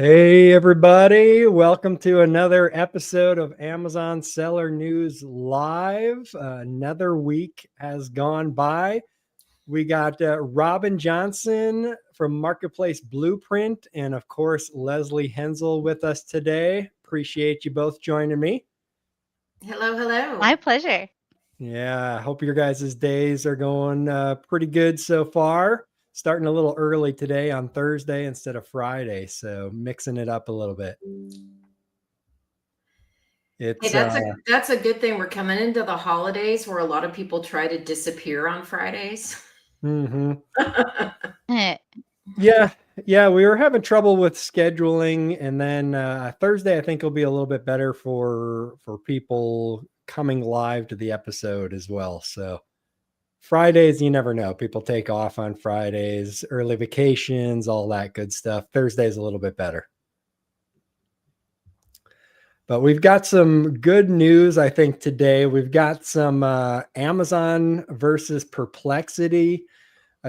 Hey, everybody. Welcome to another episode of Amazon Seller News Live. Another week has gone by. We got Robin Johnson from Marketplace Blueprint and, of course, Leslie Hensel with us today. Appreciate you both joining me. Hello, hello. My pleasure. Yeah, I hope your guys' days are going pretty good so far. Starting a little early today on Thursday instead of Friday, so mixing it up a little bit. Hey, It's that's a good thing. We're coming into the holidays where a lot of people try to disappear on Fridays. mhm. Eh, Yeah, we were having trouble with scheduling, and then Thursday I think will be a little bit better for people coming live to the episode as well. So Fridays, you never know. People take off on Fridays, early vacations, all that good stuff. Thursday's a little bit better. But we've got some good news, I think, today. We've got some Amazon versus Perplexity.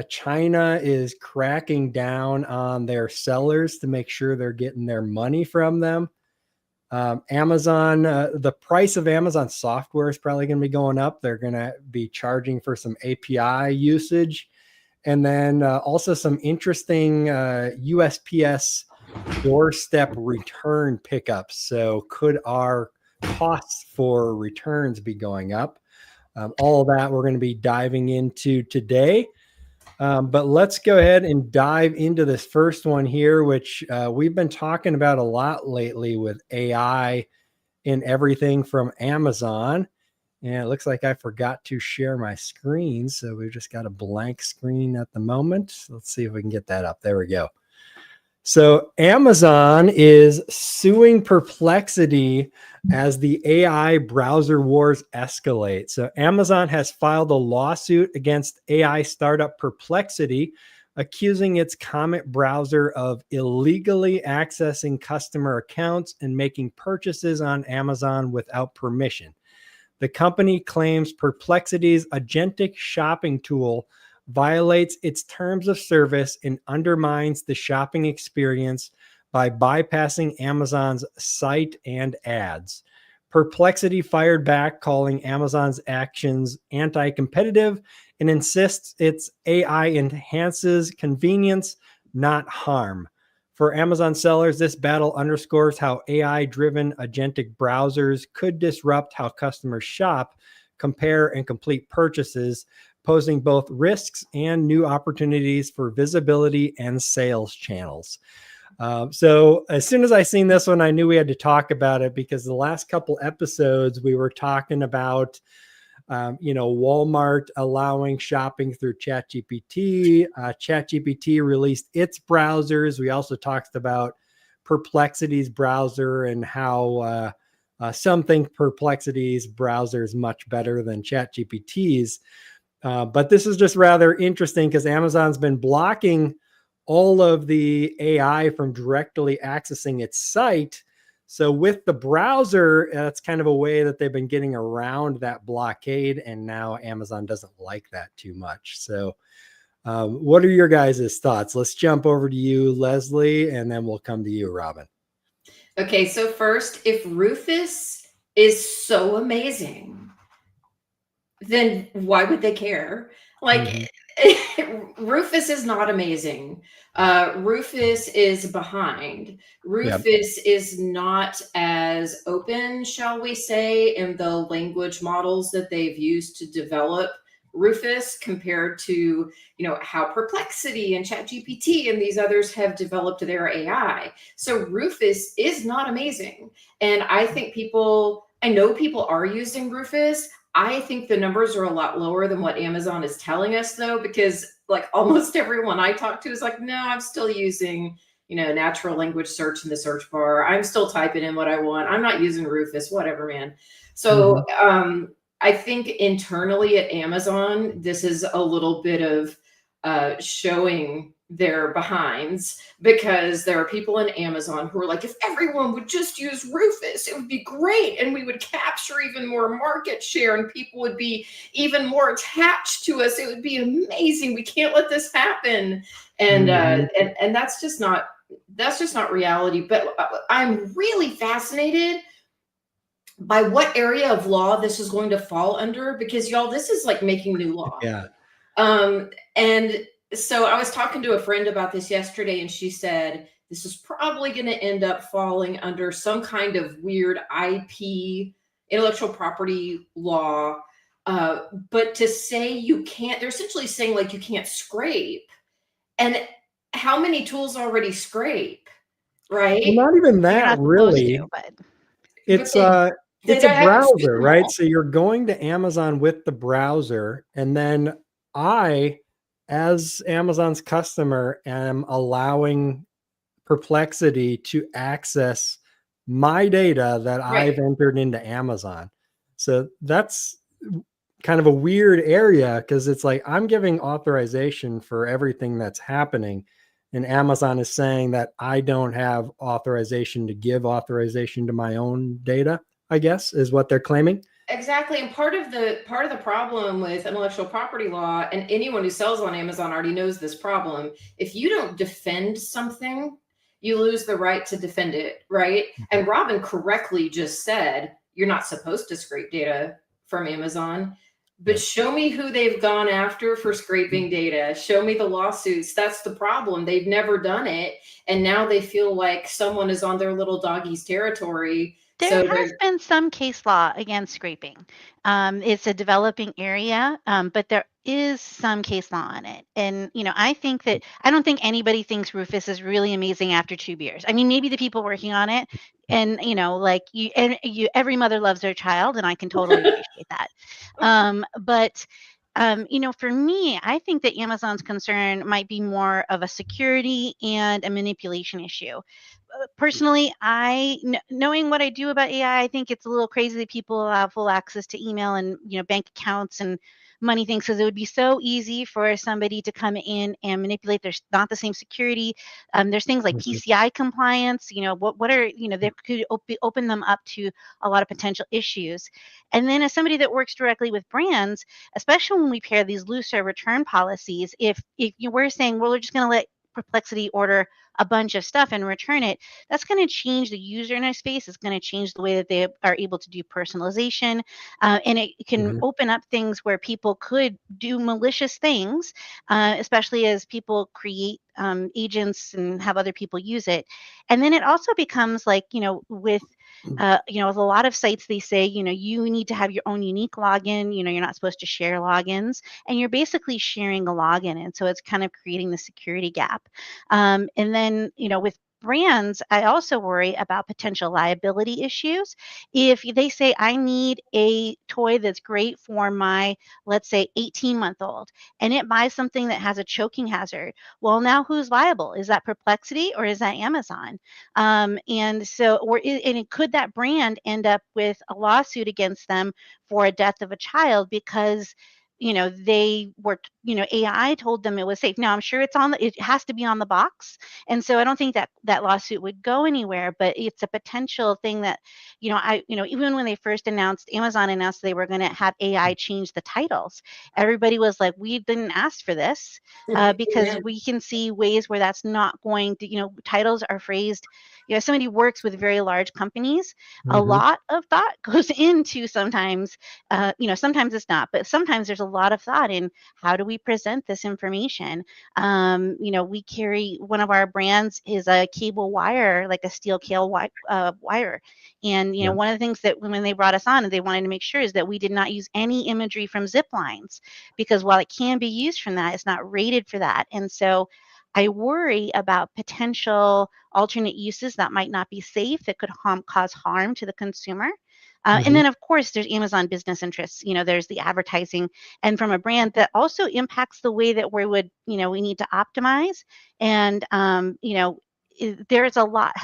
China is cracking down on their sellers to make sure they're getting their money from them. Amazon, the price of Amazon software is probably going to be going up. They're going to be charging for some API usage. And then also some interesting USPS doorstep return pickups. So could our costs for returns be going up? All of that we're going to be diving into today. But let's go ahead and dive into this first one here, which we've been talking about a lot lately with AI in everything from Amazon. And it looks like I forgot to share my screen. So we've just got a blank screen at the moment. Let's see if we can get that up. There we go. So Amazon is suing Perplexity as the AI browser wars escalate. So Amazon has filed a lawsuit against AI startup Perplexity, accusing its Comet browser of illegally accessing customer accounts and making purchases on Amazon without permission. The company claims Perplexity's agentic shopping tool violates its terms of service and undermines the shopping experience by bypassing Amazon's site and ads. Perplexity fired back, calling Amazon's actions anti-competitive and insists its AI enhances convenience, not harm. For Amazon sellers, this battle underscores how AI-driven agentic browsers could disrupt how customers shop, compare, and complete purchases, posing both risks and new opportunities for visibility and sales channels. So as soon as I seen this one, I knew we had to talk about it because the last couple episodes we were talking about, Walmart allowing shopping through ChatGPT. ChatGPT released its browsers. We also talked about Perplexity's browser and how some think Perplexity's browser is much better than ChatGPT's. But this is just rather interesting because Amazon's been blocking all of the AI from directly accessing its site. So with the browser, that's kind of a way that they've been getting around that blockade. And now Amazon doesn't like that too much. So what are your guys' thoughts? Let's jump over to you, Leslie, and then we'll come to you, Robin. Okay, so first, if Rufus is so amazing, then why would they care? Like, Rufus is not amazing. Rufus is behind. Rufus is not as open, shall we say, in the language models that they've used to develop Rufus compared to, how Perplexity and ChatGPT and these others have developed their AI. So Rufus is not amazing. And I know people are using Rufus. I think the numbers are a lot lower than what Amazon is telling us, though, because like almost everyone I talk to is like, no, I'm still using, natural language search in the search bar. I'm still typing in what I want. I'm not using Rufus, whatever, man. So I think internally at Amazon, this is a little bit of showing their behinds, because there are people in Amazon who are like, if everyone would just use Rufus, it would be great, and we would capture even more market share, and people would be even more attached to us. It would be amazing. We can't let this happen. And Mhm. and that's just not reality. But I'm really fascinated by what area of law this is going to fall under, because y'all, this is like making new law. Yeah. And so I was talking to a friend about this yesterday, and she said this is probably going to end up falling under some kind of weird IP, intellectual property law. But to say you can't, they're essentially saying like you can't scrape. And how many tools already scrape, Well, right? not even You're that not supposed to, really. but But It's they it's a don't have to sweep browser, them right? all. So you're going to Amazon with the browser, and then I, as Amazon's customer, am allowing Perplexity to access my data that Right. I've entered into Amazon. So that's kind of a weird area, because it's like I'm giving authorization for everything that's happening. And Amazon is saying that I don't have authorization to give authorization to my own data, I guess, is what they're claiming. Exactly. And part of the problem with intellectual property law, and anyone who sells on Amazon already knows this problem. If you don't defend something, you lose the right to defend it, right? And Robin correctly just said you're not supposed to scrape data from Amazon. But Yep. show me who they've gone after for scraping data. Show me the lawsuits. That's the problem. They've never done it. And now they feel like someone is on their little doggy's territory. there So has they're been some case law against scraping. It's a developing area, but there is some case law on it. And, I think that I don't think anybody thinks Rufus is really amazing after 2 beers. I mean, maybe the people working on it, and, every mother loves their child, and I can totally appreciate that. But for me, I think that Amazon's concern might be more of a security and a manipulation issue. Personally, knowing what I do about AI, I think it's a little crazy that people have full access to email and bank accounts and money things, because it would be so easy for somebody to come in and manipulate. There's not the same security. There's things like Mhm. PCI compliance. What are there could open them up to a lot of potential issues. And then as somebody that works directly with brands, especially when we pair these looser return policies, if you were saying, well, we're just going to let Perplexity order a bunch of stuff and return it, that's going to change the user interface. It's going to change the way that they are able to do personalization. And it can Mhm. open up things where people could do malicious things, especially as people create agents and have other people use it. And then it also becomes like, with a lot of sites, they say, you need to have your own unique login. You're not supposed to share logins, and you're basically sharing a login. And so it's kind of creating the security gap. And then, with brands, I also worry about potential liability issues. If they say, I need a toy that's great for my, let's say, 18-month-old, and it buys something that has a choking hazard, well, now who's liable? Is that Perplexity or is that Amazon? And so, could that brand end up with a lawsuit against them for a death of a child because they were, AI told them it was safe. Now I'm sure it has to be on the box. And so I don't think that that lawsuit would go anywhere, but it's a potential thing that, even when they first Amazon announced they were going to have AI change the titles, everybody was like, we didn't ask for this, because Amen. we can see ways where that's not going to, titles are phrased, somebody who works with very large companies, a Mhm. lot of thought goes into sometimes, sometimes it's not, but sometimes there's a lot of thought in how do we present this information. We carry, one of our brands is a cable wire, like a steel wire. And, Yeah. one of the things that when they brought us on and they wanted to make sure is that we did not use any imagery from zip lines, because while it can be used from that, it's not rated for that. And so I worry about potential alternate uses that might not be safe, that could cause harm to the consumer. And Mhm. then, of course, there's Amazon business interests. There's the advertising, and from a brand that also impacts the way that we need to optimize. And, there's a lot.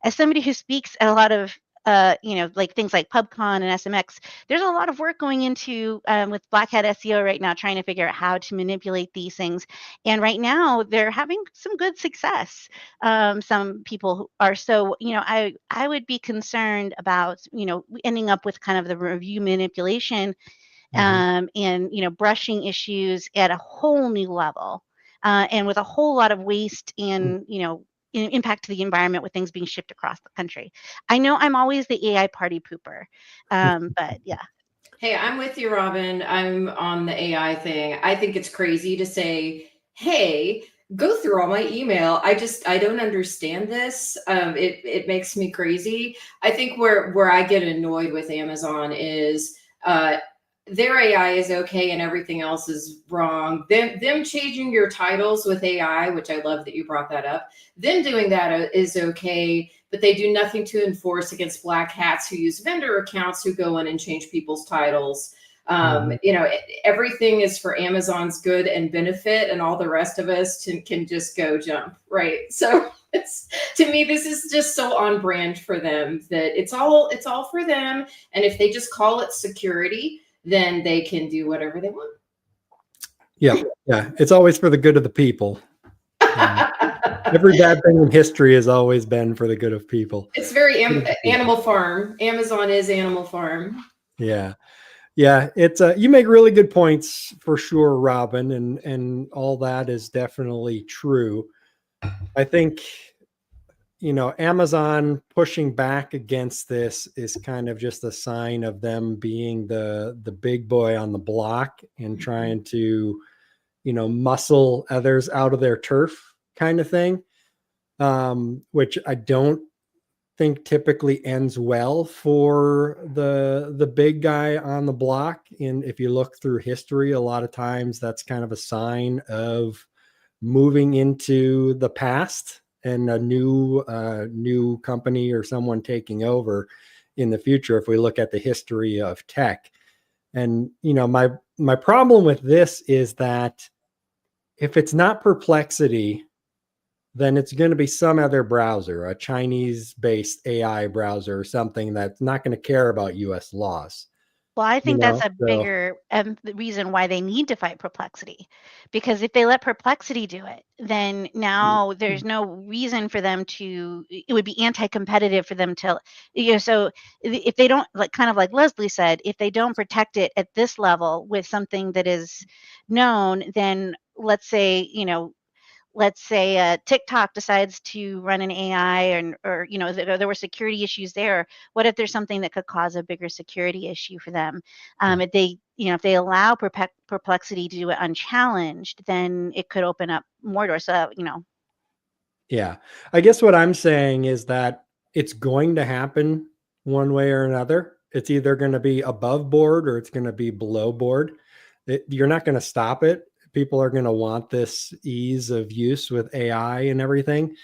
As somebody who speaks at a lot of like things like PubCon and SMX, there's a lot of work going into with Black Hat SEO right now, trying to figure out how to manipulate these things. And right now, they're having some good success. Some people are so, I would be concerned about, ending up with kind of the review manipulation and brushing issues at a whole new level, and with a whole lot of waste and impact to the environment with things being shipped across the country. I know I'm always the AI party pooper, but yeah. Hey, I'm with you, Robin. I'm on the AI thing. I think it's crazy to say, hey, go through all my email. I don't understand this. It makes me crazy. I think where I get annoyed with Amazon is their AI is okay and everything else is wrong. Them changing your titles with AI, which I love that you brought that up. Them doing that is okay, but they do nothing to enforce against black hats who use vendor accounts who go in and change people's titles. Everything is for Amazon's good and benefit, and all the rest of us can just go jump, right? So to me, this is just so on brand for them that it's all for them. And if they just call it security, then they can do whatever they want. Yeah. It's always for the good of the people. Every bad thing in history has always been for the good of people. It's very Animal Farm. Amazon is Animal Farm. Yeah. It's you make really good points for sure, Robin, and all that is definitely true. I think Amazon pushing back against this is kind of just a sign of them being the big boy on the block and trying to muscle others out of their turf kind of thing, which I don't think typically ends well for the big guy on the block. And if you look through history, a lot of times that's kind of a sign of moving into the past and a new company or someone taking over in the future, if we look at the history of tech. And my problem with this is that if it's not Perplexity, then it's going to be some other browser, a Chinese-based AI browser or something that's not going to care about US laws. Well, I think that's a bigger reason why they need to fight Perplexity, because if they let Perplexity do it, then now there's no reason for them to. It would be anti-competitive for them to, So if they don't, kind of like Leslie said, if they don't protect it at this level with something that is known, then let's say TikTok decides to run an AI, or there were security issues there. What if there's something that could cause a bigger security issue for them? If they allow Perplexity to do it unchallenged, then it could open up more doors. Yeah, I guess what I'm saying is that it's going to happen one way or another. It's either going to be above board or it's going to be below board. You're not going to stop it. People are going to want this ease of use with AI and everything.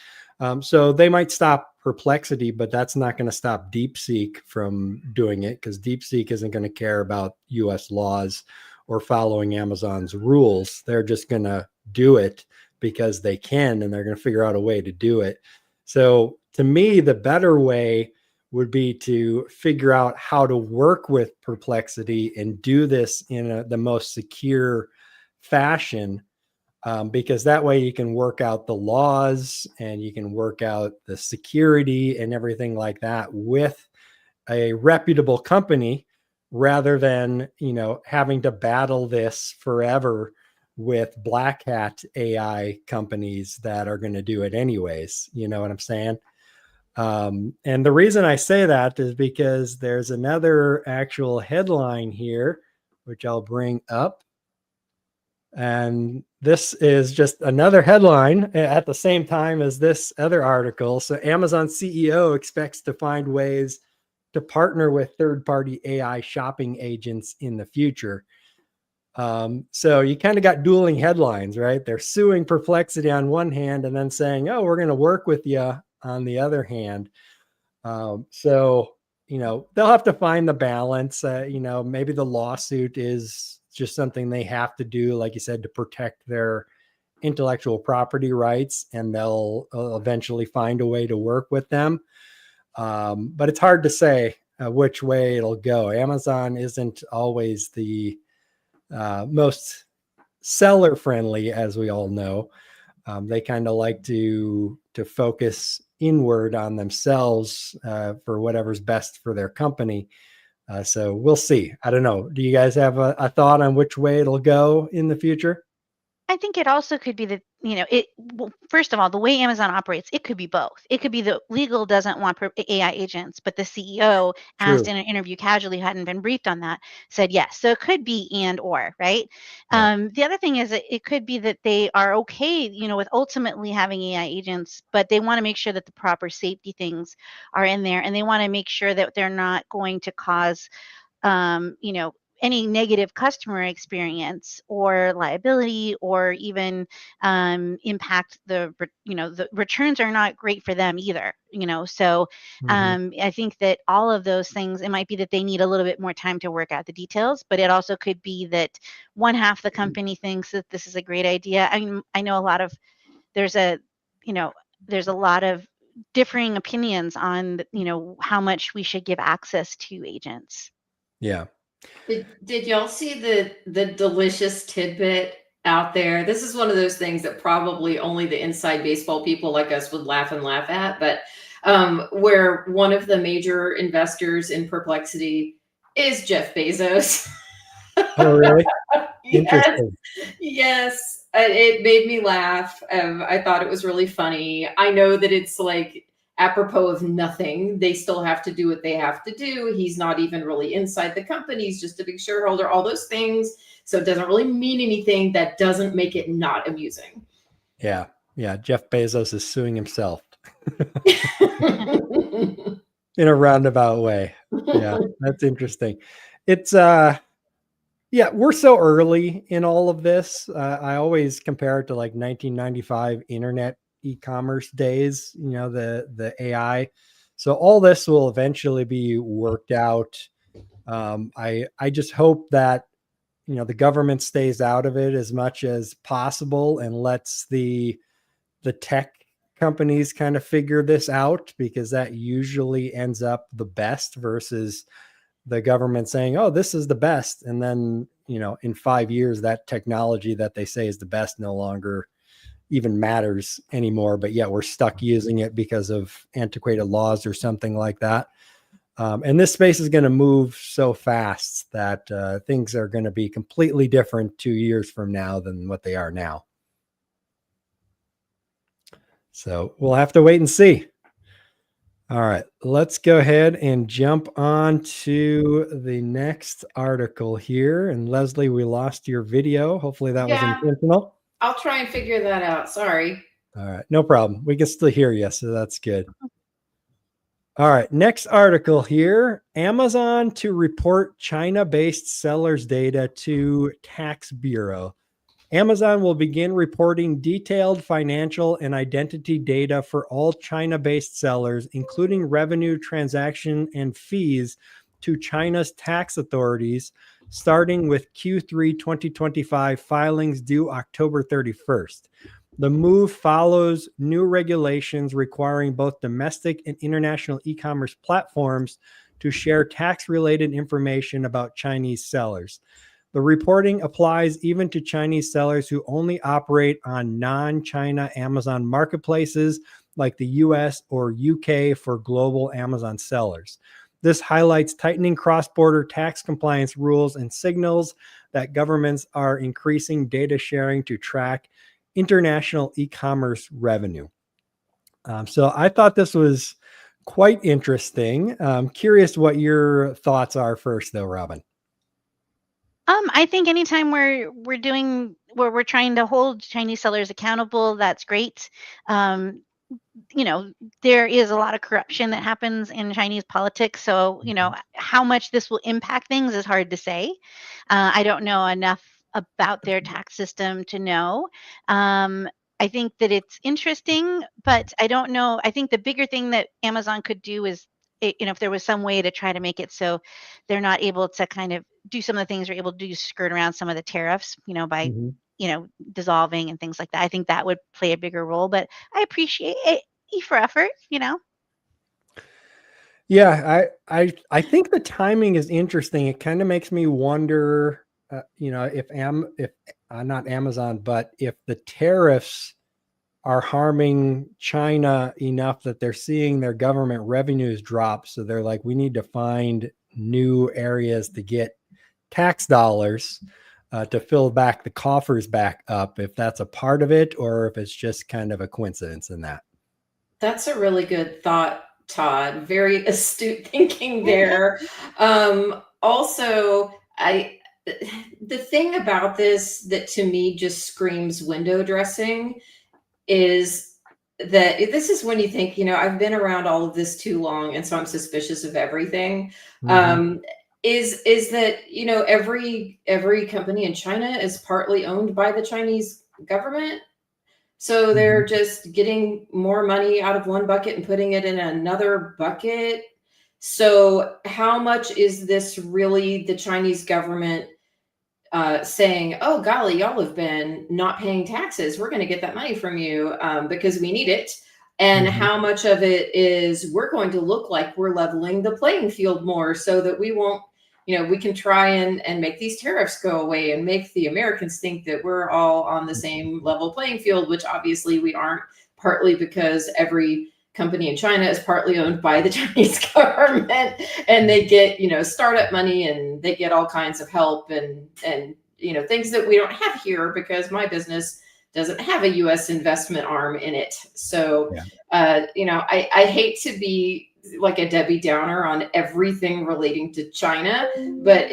So they might stop Perplexity, but that's not going to stop DeepSeek from doing it, because DeepSeek isn't going to care about US laws or following Amazon's rules. They're just going to do it because they can, and they're going to figure out a way to do it. So to me, the better way would be to figure out how to work with Perplexity and do this in the most secure fashion, because that way you can work out the laws and you can work out the security and everything like that with a reputable company, rather than having to battle this forever with black hat AI companies that are going to do it anyways. You know what I'm saying? And the reason I say that is because there's another actual headline here, which I'll bring up. And this is just another headline at the same time as this other article. So Amazon CEO expects to find ways to partner with third-party AI shopping agents in the future. So you kind of got dueling headlines, right? They're suing Perplexity on one hand and then saying, oh, we're going to work with you on the other hand. So they'll have to find the balance. Maybe the lawsuit is just something they have to do, like you said, to protect their intellectual property rights, and they'll eventually find a way to work with them. But it's hard to say which way it'll go. Amazon isn't always the most seller friendly, as we all know. They kind of like to focus inward on themselves for whatever's best for their company. So we'll see. I don't know. Do you guys have a thought on which way it'll go in the future? I think it also could be that, well, first of all, the way Amazon operates, it could be both. It could be that legal doesn't want AI agents, but the CEO asked True. in an interview casually, hadn't been briefed on that, said yes. So it could be and or, right? Yeah. The other thing is that it could be that they are okay, with ultimately having AI agents, but they want to make sure that the proper safety things are in there, and they want to make sure that they're not going to cause um, you know, any negative customer experience or liability or even impact the returns are not great for them either. So Mhm. I think that all of those things, it might be that they need a little bit more time to work out the details, but it also could be that one half the company thinks that this is a great idea. I mean, I know there's a, you know, there's a lot of differing opinions on, how much we should give access to agents. Yeah. Did y'all see the delicious tidbit out there? This is one of those things that probably only the inside baseball people like us would laugh and laugh at, but where one of the major investors in Perplexity is Jeff Bezos. Oh, really? Yes, Interesting. yes, it made me laugh. I thought it was really funny. I know that it's like apropos of nothing. They still have to do what they have to do. He's not even really inside the company. He's just a big shareholder, all those things. So it doesn't really mean anything. That doesn't make it not amusing. Yeah. Yeah. Jeff Bezos is suing himself in a roundabout way. Yeah. That's interesting. It's yeah, we're so early in all of this. I always compare it to like 1995 internet e-commerce days, the AI. So all this will eventually be worked out. I just hope that the government stays out of it as much as possible and lets the tech companies kind of figure this out, because that usually ends up the best versus the government saying, oh, this is the best. And then, in 5 years, that technology that they say is the best no longer even matters anymore. But yet we're stuck using it because of antiquated laws or something like that. And this space is going to move so fast that things are going to be completely different 2 years from now than what they are now. So we'll have to wait and see. All right, let's go ahead and jump on to the next article here. And Leslie, we lost your video. Hopefully that was Yeah, intentional. I'll try and figure that out. Sorry. All right, no problem. We can still hear you, so that's good. All right, next article here. Amazon to report China-based sellers data to tax bureau. Amazon will begin reporting detailed financial and identity data for all China-based sellers, including revenue, transaction, and fees, to China's tax authorities, starting with Q3 2025 filings due October 31st. The move follows new regulations requiring both domestic and international e-commerce platforms to share tax-related information about Chinese sellers. The reporting applies even to Chinese sellers who only operate on non-China Amazon marketplaces like the US or UK for global Amazon sellers. This highlights tightening cross-border tax compliance rules and signals that governments are increasing data sharing to track international e-commerce revenue. So I thought this was quite interesting. Curious what your thoughts are first, though, Robin. I think anytime we're doing where we're trying to hold Chinese sellers accountable, that's great. Um, you know, there is a lot of corruption that happens in Chinese politics. So, how much this will impact things is hard to say. I don't know enough about their tax system to know. Um, I think that it's interesting, but I don't know. I think the bigger thing that Amazon could do is, if there was some way to try to make it so they're not able to kind of do some of the things they're able to do, skirt around some of the tariffs, by Mhm. dissolving and things like that. I think that would play a bigger role, but I appreciate it. E for effort. Yeah, I think the timing is interesting. It kind of makes me wonder, if not Amazon, but if the tariffs are harming China enough that they're seeing their government revenues drop. So they're like, we need to find new areas to get tax dollars to fill back the coffers back up, if that's a part of it or if it's just kind of a coincidence in that. That's a really good thought, Todd. Very astute thinking there. Also, I the thing about this that to me just screams window dressing is that this is when you think, I've been around all of this too long, and so I'm suspicious of everything. Mm-hmm. Um, is that every company in China is partly owned by the Chinese government, so Mm-hmm. they're just getting more money out of one bucket and putting it in another bucket. So how much is this really the Chinese government saying, "Oh golly, y'all have been not paying taxes. We're going to get that money from you because we need it." And Mm-hmm. how much of it is we're going to look like we're leveling the playing field more so that we won't, we can try and make these tariffs go away and make the Americans think that we're all on the same level playing field, which obviously we aren't, partly because every company in China is partly owned by the Chinese government, and they get, startup money, and they get all kinds of help and things that we don't have here because my business doesn't have a US investment arm in it. So Yeah. I hate to be like a Debbie Downer on everything relating to China, but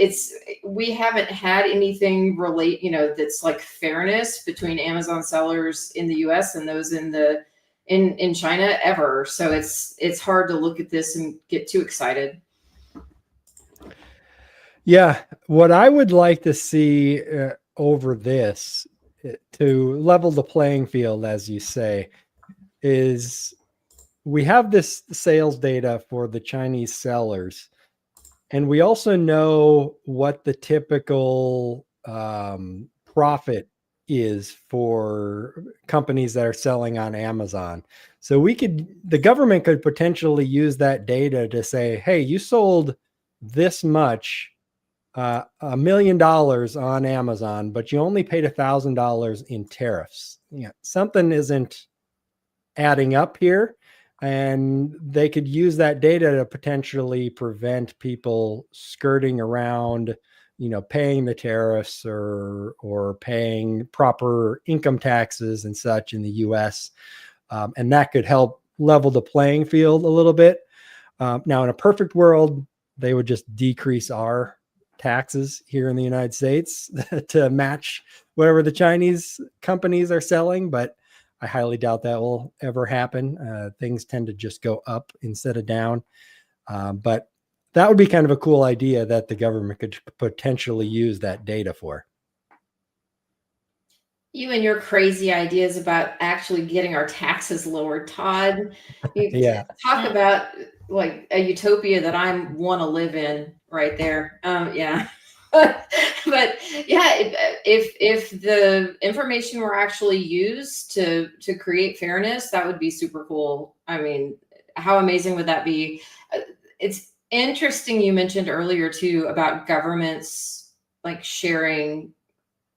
we haven't had anything relate, that's like fairness between Amazon sellers in the US and those in China ever. So it's hard to look at this and get too excited. Yeah, what I would like to see over this to level the playing field, as you say, is we have this sales data for the Chinese sellers, and we also know what the typical profit is for companies that are selling on Amazon. So the government could potentially use that data to say, hey, you sold this much, $1 million on Amazon, but you only paid $1,000 in tariffs. Something isn't adding up here, and they could use that data to potentially prevent people skirting around, paying the tariffs or paying proper income taxes and such in the U.S. And that could help level the playing field a little bit. Now, in a perfect world, they would just decrease our taxes here in the United States to match whatever the Chinese companies are selling, but I highly doubt that will ever happen. Things tend to just go up instead of down. But that would be kind of a cool idea that the government could potentially use that data for. You and your crazy ideas about actually getting our taxes lowered, Todd. You Yeah. talk about like a utopia that I want to live in right there. Yeah. But yeah, if the information were actually used to create fairness, that would be super cool. I mean, how amazing would that be? It's interesting you mentioned earlier too about governments like sharing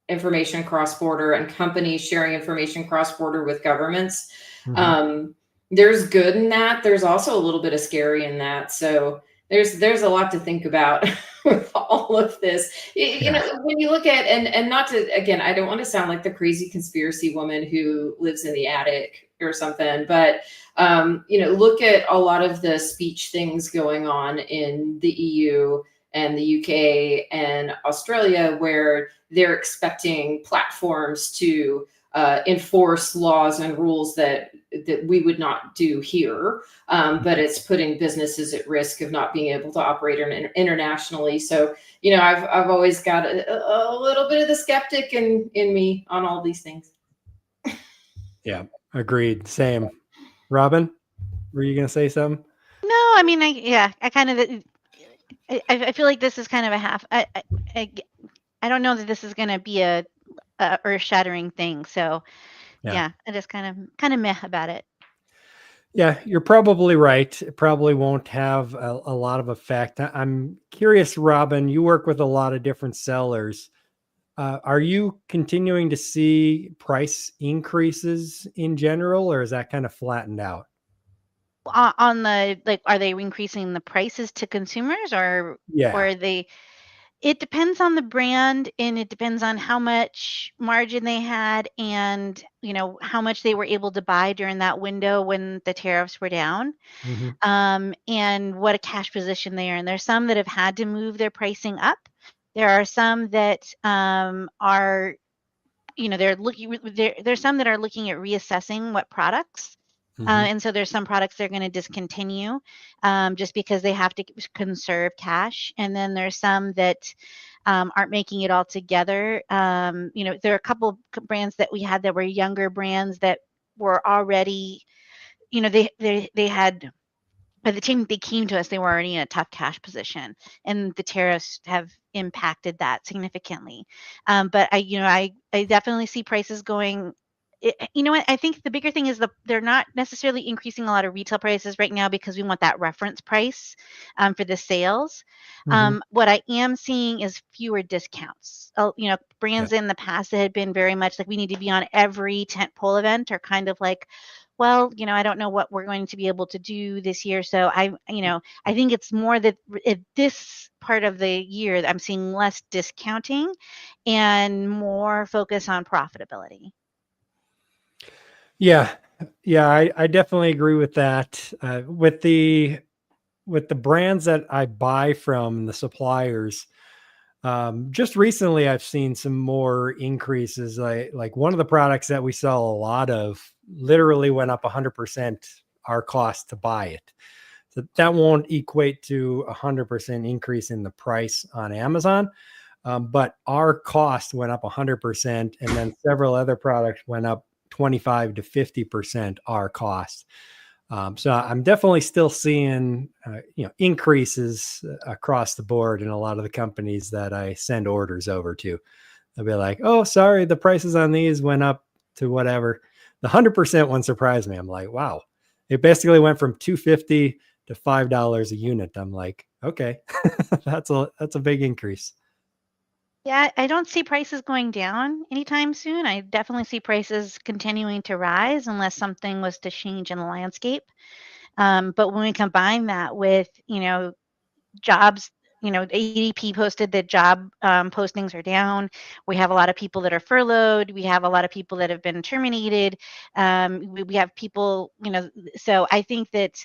information cross border and companies sharing information cross border with governments. Mm-hmm. There's good in that. There's also a little bit of scary in that. So there's a lot to think about with all of this. Yeah. When you look at and not to, again, I don't want to sound like the crazy conspiracy woman who lives in the attic or something, but look at a lot of the speech things going on in the EU and the UK and Australia, where they're expecting platforms to enforce laws and rules that we would not do here, but it's putting businesses at risk of not being able to operate internationally. So I've always got a little bit of the skeptic in me on all these things. Yeah. Agreed. Same. Robin, were you going to say something? No, I mean, I kind of, I feel like this is kind of a half. I don't know that this is going to be a earth-shattering thing. So Yeah. yeah, I just kind of meh about it. Yeah, you're probably right. It probably won't have a lot of effect. I'm curious, Robin, you work with a lot of different sellers. Are you continuing to see price increases in general, or is that kind of flattened out? On the like, are they increasing the prices to consumers, or Yeah. are they it depends on the brand, and it depends on how much margin they had and, how much they were able to buy during that window when the tariffs were down, Hmm. and what a cash position they are in. There's some that have had to move their pricing up. There are some that, are they're looking there's some that are looking at reassessing what products, Hmm. and so there's some products they're going to discontinue, just because they have to conserve cash. And then there's some that, aren't making it all together. There are a couple brands that we had that were younger brands that were already, they had, by the time they came to us, they were already in a tough cash position, and the tariffs have impacted that significantly. But I definitely see prices going. You know what? I think the bigger thing is they're not necessarily increasing a lot of retail prices right now because we want that reference price, for the sales. Hmm. What I am seeing is fewer discounts. Yeah. Brands in the past that had been very much like we need to be on every tentpole event are kind of like, well, I don't know what we're going to be able to do this year. So I think it's more that at this part of the year, I'm seeing less discounting and more focus on profitability. Yeah. Yeah. I definitely agree with that. With the brands that I buy from, the suppliers, just recently I've seen some more increases. Like one of the products that we sell a lot of literally went up 100% our cost to buy it. So that won't equate to 100% increase in the price on Amazon. But our cost went up 100%, and then several other products went up 25 to 50% our cost. So I'm definitely still seeing, increases across the board in a lot of the companies that I send orders over to. They'll be like, "Oh, sorry, the prices on these went up to whatever." The 100% one surprised me. I'm like, "Wow!" It basically went from 250 to $5 a unit. I'm like, "Okay, that's a big increase." Yeah, I don't see prices going down anytime soon. I definitely see prices continuing to rise unless something was to change in the landscape. But when we combine that with, jobs, ADP posted that job, postings are down. We have a lot of people that are furloughed. We have a lot of people that have been terminated. We have people, so I think that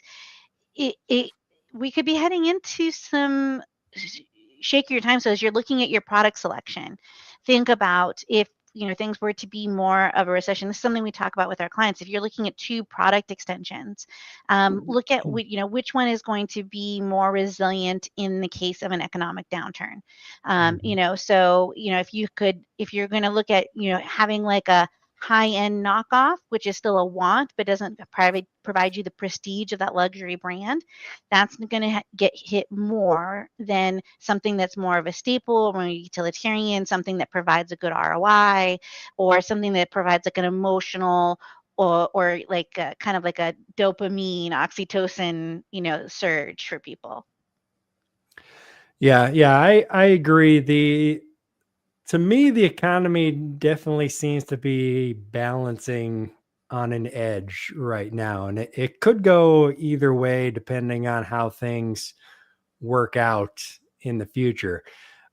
it we could be heading into some sh shakier times. So as you're looking at your product selection, think about if, things were to be more of a recession. This is something we talk about with our clients. If you're looking at 2 product extensions, look at which one is going to be more resilient in the case of an economic downturn. Mhm. If you're gonna look at, having like a high-end knockoff, which is still a want, but doesn't provide you the prestige of that luxury brand, that's going to get hit more than something that's more of a staple, more utilitarian, something that provides a good ROI, or something that provides like an emotional or like kind of like a dopamine, oxytocin, surge for people. Yeah, yeah, I agree. To me, the economy definitely seems to be balancing on an edge right now, and it could go either way depending on how things work out in the future.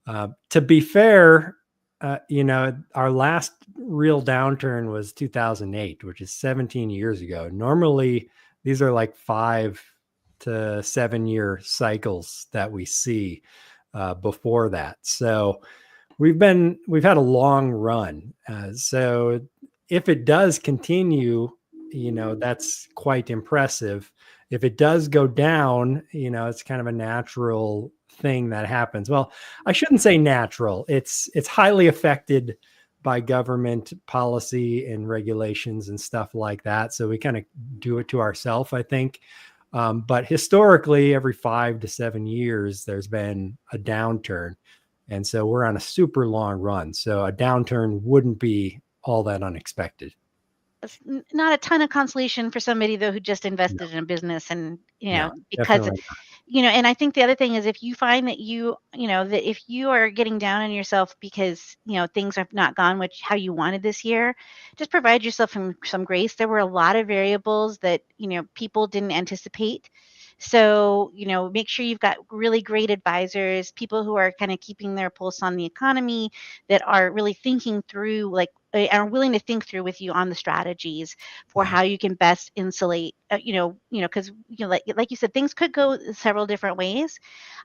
To be fair, our last real downturn was 2008, which is 17 years ago. Normally, these are like 5 to 7 year cycles that we see before that. So we've had a long run. So if it does continue, that's quite impressive. If it does go down, it's kind of a natural thing that happens. Well, I shouldn't say natural. It's highly affected by government policy and regulations and stuff like that. So we kind of do it to ourselves, I think. But historically, every 5 to 7 years, there's been a downturn. And so we're on a super long run. So a downturn wouldn't be all that unexpected. not a ton of consolation for somebody though who just invested in a business, and No, because definitely. and I think the other thing is, if you find that that if you are getting down on yourself because things have not gone which how you wanted this year, just provide yourself some grace. There were a lot of variables that people didn't anticipate. So, make sure you've got really great advisors, people who are kind of keeping their pulse on the economy, that are really thinking through, like, are willing to think through with you on the strategies for Yeah. how you can best insulate, because, like you said, things could go several different ways.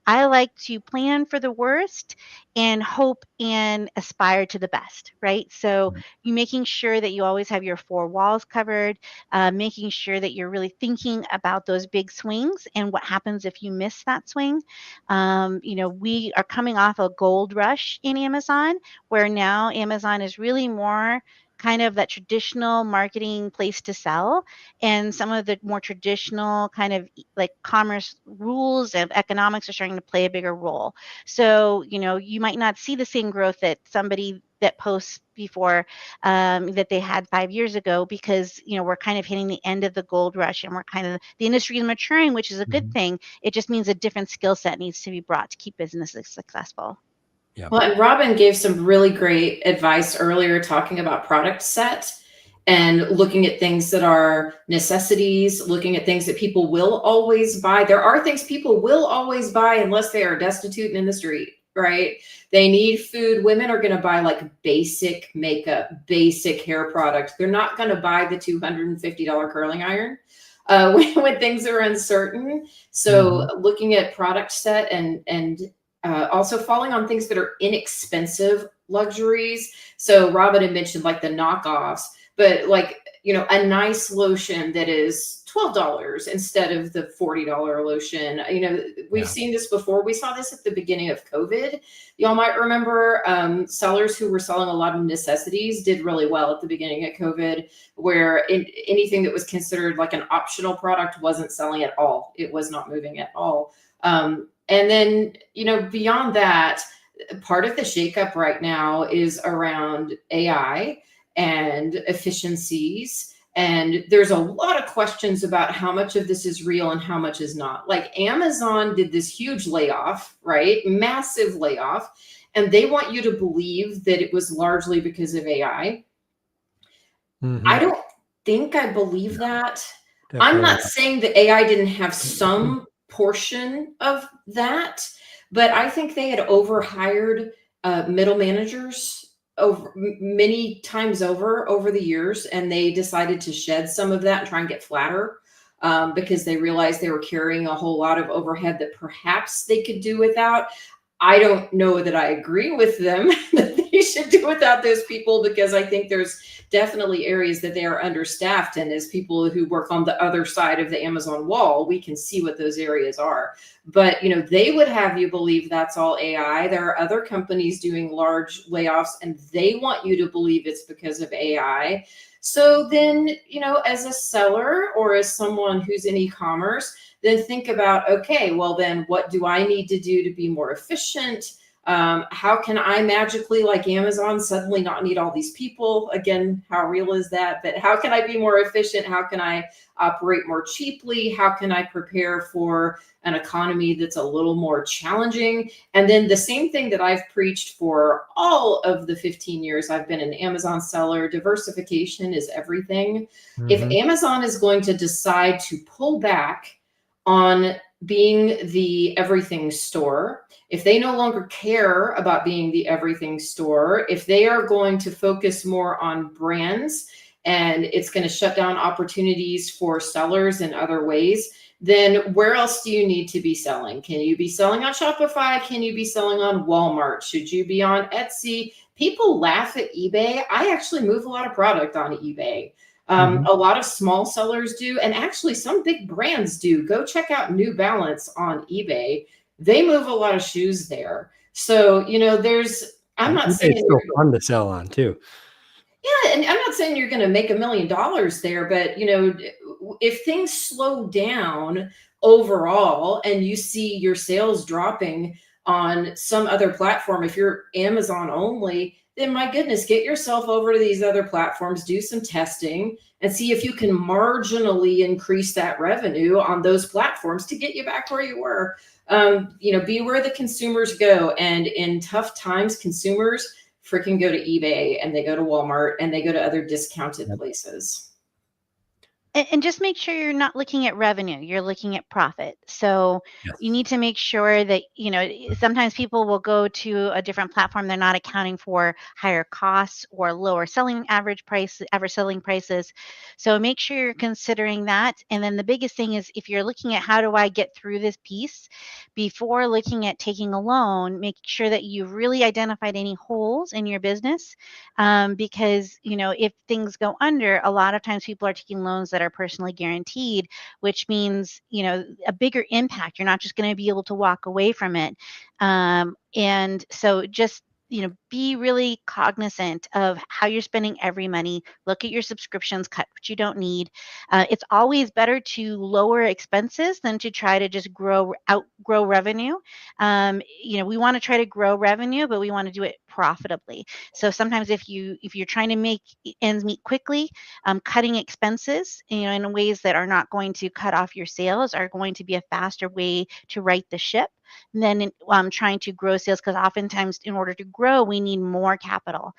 I like to plan for the worst and hope and aspire to the best, right? So you making sure that you always have your four walls covered, making sure that you're really thinking about those big swings and what happens if you miss that swing. We are coming off a gold rush in Amazon, where now Amazon is really more kind of that traditional marketing place to sell, and some of the more traditional kind of like commerce rules of economics are starting to play a bigger role. So you might not see the same growth that somebody that posts before, that they had 5 years ago, because we're kind of hitting the end of the gold rush, and we're kind of, the industry is maturing, which is a good Mhm. thing. It just means a different skill set needs to be brought to keep businesses successful. Yep. Well, and Robin gave some really great advice earlier talking about product set and looking at things that are necessities, looking at things that people will always buy. There are things people will always buy unless they are destitute and in the street, right? They need food. Women are going to buy like basic makeup, basic hair products. They're not going to buy the $250 curling iron when things are uncertain. So looking at product set and also falling on things that are inexpensive luxuries. So Robin had mentioned like the knockoffs, but like, a nice lotion that is $12 instead of the $40 lotion. We've Yeah. seen this before. We saw this at the beginning of COVID. Y'all might remember sellers who were selling a lot of necessities did really well at the beginning of COVID, where anything that was considered like an optional product wasn't selling at all. It was not moving at all. And then, beyond that, part of the shakeup right now is around AI and efficiencies. And there's a lot of questions about how much of this is real and how much is not. Like Amazon did this huge layoff, right? Massive layoff. And they want you to believe that it was largely because of AI. I don't think I believe that. I'm Definitely not saying that AI didn't have some portion of that, but I think they had overhired middle managers over many times over the years, and they decided to shed some of that and try and get flatter, because they realized they were carrying a whole lot of overhead that perhaps they could do without. I don't know that I agree with them that they should do without those people, because I think there's definitely areas that they are understaffed. And as people who work on the other side of the Amazon wall, we can see what those areas are. But, they would have you believe that's all AI. There are other companies doing large layoffs, and they want you to believe it's because of AI. So then, as a seller or as someone who's in e-commerce, then think about, okay, well then what do I need to do to be more efficient? How can I magically, like Amazon, suddenly not need all these people? Again, how real is that? But how can I be more efficient? How can I operate more cheaply? How can I prepare for an economy that's a little more challenging? And then the same thing that I've preached for all of the 15 years I've been an Amazon seller: diversification is everything. If Amazon is going to decide to pull back on being the everything store, if they no longer care about being the everything store, if they are going to focus more on brands, and it's going to shut down opportunities for sellers in other ways, then where else do you need to be selling? Can you be selling on Shopify? Can you be selling on Walmart? Should you be on Etsy? People laugh at eBay. I actually move a lot of product on eBay. A lot of small sellers do, and actually some big brands do. Go check out New Balance on eBay. They move a lot of shoes there. So, I'm not It's saying still fun to sell on too. yeah, and I'm not saying you're going to make $1 million there, but if things slow down overall and you see your sales dropping on some other platform, if you're Amazon only, then my goodness, get yourself over to these other platforms, do some testing, and see if you can marginally increase that revenue on those platforms to get you back where you were. Be where the consumers go. And in tough times, consumers freaking go to eBay and they go to Walmart and they go to other discounted Yep. places. And just make sure you're not looking at revenue, you're looking at profit. So you Yes. need to make sure that, sometimes people will go to a different platform. They're not accounting for higher costs or lower average selling prices. So make sure you're considering that. And then the biggest thing is, if you're looking at how do I get through this piece, before looking at taking a loan, make sure that you've really identified any holes in your business. Because if things go under, a lot of times people are taking loans that are personally guaranteed, which means a bigger impact. You're not just going to be able to walk away from it. And so just be really cognizant of how you're spending every money. Look at your subscriptions, cut what you don't need. It's always better to lower expenses than to try to just outgrow revenue. We want to try to grow revenue, but we want to do it profitably. So sometimes if you're trying to make ends meet quickly, cutting expenses, in ways that are not going to cut off your sales, are going to be a faster way to right the ship than trying to grow sales, because oftentimes in order to grow, we need more capital.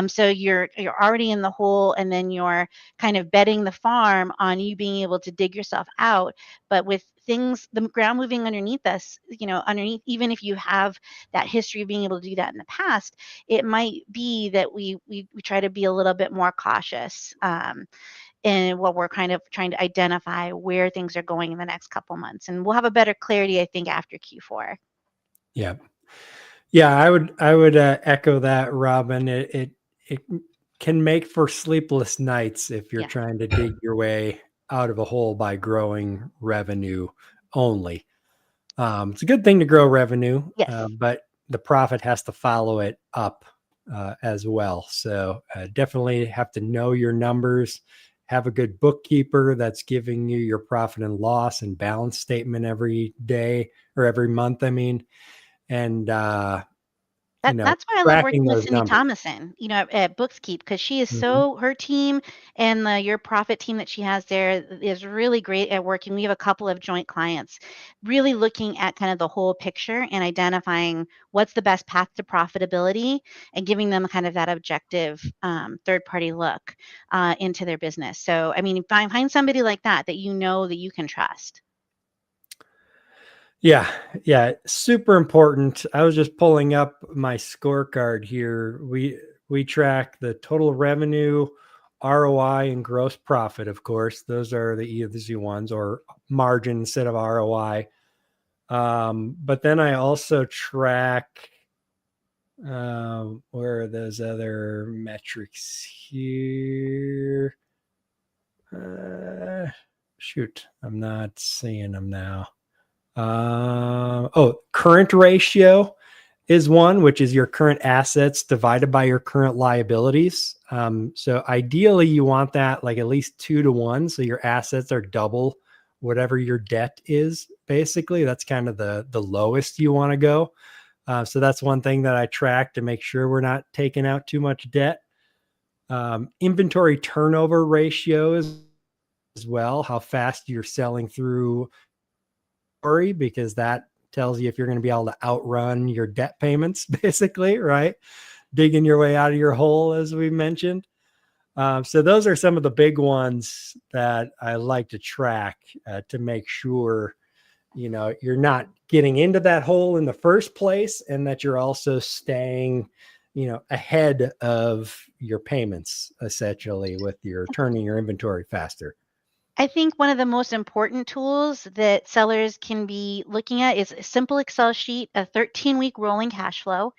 So you're already in the hole, and then you're kind of betting the farm on you being able to dig yourself out. But with the ground moving underneath us, even if you have that history of being able to do that in the past, it might be that we try to be a little bit more cautious. And what we're kind of trying to identify where things are going in the next couple months. And we'll have a better clarity, I think, after Q4. Yeah. Yeah, I would echo that, Robin. It can make for sleepless nights if you're Yeah. trying to dig your way out of a hole by growing revenue only. It's a good thing to grow revenue, Yes. but the profit has to follow it up as well. So definitely have to know your numbers, have a good bookkeeper that's giving you your profit and loss and balance statement every day or every month. I mean, and That's why I love tracking working with those Cindy numbers. Thomason, at Bookskeep, because she is Mhm. her team and your profit team that she has there is really great at working. We have a couple of joint clients, really looking at kind of the whole picture and identifying what's the best path to profitability, and giving them kind of that objective third party look into their business. So, I mean, find somebody like that that that you can trust. Yeah, yeah, super important. I was just pulling up my scorecard here. We track the total revenue, ROI, and gross profit. Of course, those are the easy ones, or margin instead of ROI. But then I also track. Where are those other metrics here? Shoot, I'm not seeing them now. Current ratio is one, which is your current assets divided by your current liabilities. So ideally, you want that like at least 2 to 1. So your assets are double whatever your debt is. Basically, that's kind of the lowest you want to go. So that's one thing that I track to make sure we're not taking out too much debt. Inventory turnover ratio is as well, how fast you're selling through, because that tells you if you're going to be able to outrun your debt payments, basically, right? Digging your way out of your hole, as we mentioned. So those are some of the big ones that I like to track to make sure you're not getting into that hole in the first place, and that you're also staying ahead of your payments, essentially, with your turning your inventory faster. I think one of the most important tools that sellers can be looking at is a simple Excel sheet, a 13-week rolling cash flow.